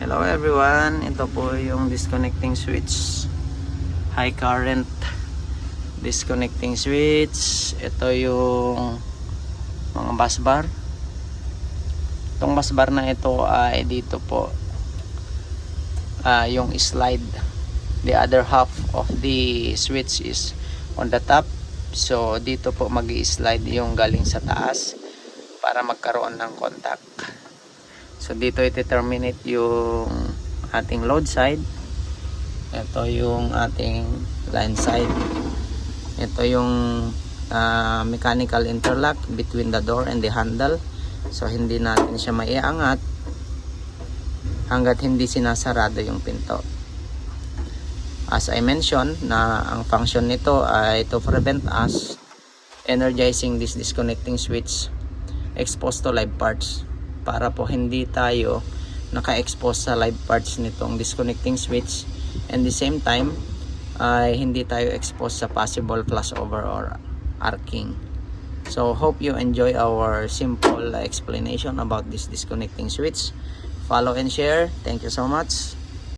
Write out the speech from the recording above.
Hello everyone, ito po yung disconnecting switch, high current disconnecting switch. Ito yung mga bus bar. Itong bus bar na ito ay dito po yung slide. The other half of the switch is on the top, so dito po mag-i-slide yung galing sa taas para magkaroon ng contact. So dito i-terminate yung ating load side. Ito yung ating line side. Ito yung mechanical interlock between the door and the handle. So hindi natin siya maiangat hanggat hindi sinasarado yung pinto. As I mentioned, na ang function nito ay to prevent us energizing this disconnecting switch exposed to live parts, para po hindi tayo naka-expose sa live parts nitong disconnecting switch, and the same time ay hindi tayo exposed sa possible flashover or arcing. So hope you enjoy our simple explanation about this disconnecting switch. Follow and share. Thank you so much.